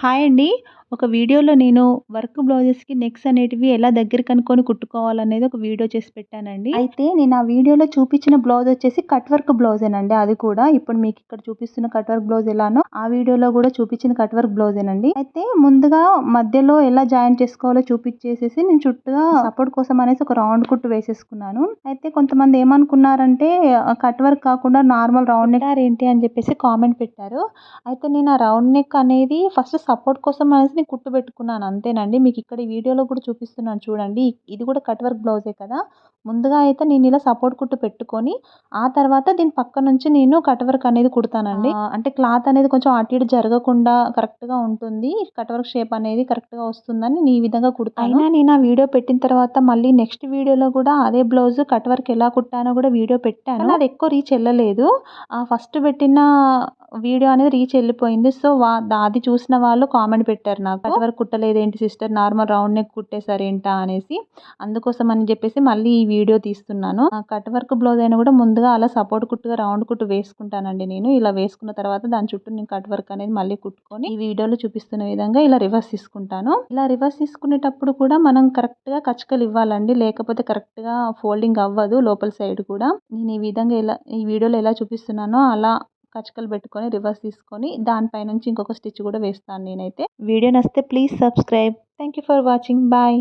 Hi అండి. ఒక వీడియోలో నేను వర్క్ బ్లౌజెస్‌కి నెక్స్ అనేటివి ఎలా దగ్గరికి అనుకోని కుట్టుకోవాలనేది ఒక వీడియో చేసి పెట్టానండి. అయితే నేను ఆ వీడియోలో చూపించిన బ్లౌజ్ వచ్చేసి కట్ వర్క్ బ్లౌజేనండి. అది కూడా ఇప్పుడు మీకు ఇక్కడ చూపిస్తున్న కట్ వర్క్ బ్లౌజ్ ఎలానో ఆ వీడియోలో కూడా చూపించిన కట్ వర్క్ బ్లౌజేనండి. అయితే ముందుగా మధ్యలో ఎలా జాయిన్ చేసుకోవాలో చూపించేసేసి నేను చుట్టూగా సపోర్ట్ కోసం అనేసి ఒక రౌండ్ కుట్టు వేసేసుకున్నాను. అయితే కొంతమంది ఏమనుకున్నారంటే కట్ వర్క్ కాకుండా నార్మల్ రౌండ్ నెక్ ఏంటి అని చెప్పేసి కామెంట్ పెట్టారు. అయితే నేను ఆ రౌండ్ నెక్ అనేది ఫస్ట్ సపోర్ట్ కోసం అనేసి నేను కుట్టు పెట్టుకున్నాను అంతేనండి. మీకు ఇక్కడ ఈ వీడియోలో కూడా చూపిస్తున్నాను చూడండి. ఇది కూడా కట్ వర్క్ బ్లౌజే కదా! ముందుగా అయితే నేను ఇలా సపోర్ట్ కుట్టు పెట్టుకొని, ఆ తర్వాత దీని పక్క నుంచి నేను కట్ వర్క్ అనేది కుడతానండి. అంటే క్లాత్ అనేది కొంచెం అటు ఇటు జరగకుండా కరెక్ట్‌గా ఉంటుంది. కట్ వర్క్ షేప్ అనేది కరెక్ట్‌గా వస్తుందని నేను ఈ విధంగా కుడతాను. అయినా నేను ఆ వీడియో పెట్టిన తర్వాత మళ్ళీ నెక్స్ట్ వీడియోలో కూడా అదే బ్లౌజ్ కట్ వర్క్ ఎలా కుట్టానో కూడా వీడియో పెట్టాను. కానీ అది ఎక్కువ రీచ్ ఎళ్ళలేదు. ఫస్ట్ పెట్టిన వీడియో అనేది రీచ్ వెళ్ళిపోయింది. సో, అది చూసిన వాళ్ళు కామెంట్ పెట్టారు నాకు. కట్ వర్క్ కుట్టలేదేంటి సిస్టర్, నార్మల్ రౌండ్ నెక్ కుట్టేసారేంటా అనేసి. అందుకోసం అని చెప్పేసి మళ్ళీ ఈ వీడియో తీస్తున్నాను. కట్ వర్క్ బ్లౌజ్ అయినా కూడా ముందుగా అలా సపోర్ట్ కుట్టుగా రౌండ్ కుట్టు వేసుకుంటానండి నేను. ఇలా వేసుకున్న తర్వాత దాని చుట్టూ నేను కట్ వర్క్ అనేది మళ్ళీ కుట్టుకొని ఈ వీడియోలో చూపిస్తున్న విధంగా ఇలా రివర్స్ తీసుకుంటాను. ఇలా రివర్స్ తీసుకునేటప్పుడు కూడా మనం కరెక్ట్‌గా కచకలు ఇవ్వాలండి. లేకపోతే కరెక్ట్‌గా ఫోల్డింగ్ అవ్వదు లోపల సైడ్ కూడా. నేను ఈ విధంగా ఈ వీడియోలో ఎలా చూపిస్తున్నానో అలా కచకలు పెట్టుకొని రివర్స్ తీసుకొని దానిపై నుంచి ఇంకొక స్టిచ్ కూడా వేస్తాను నేనైతే. వీడియో నచ్చితే please subscribe. Thank you for watching. Bye.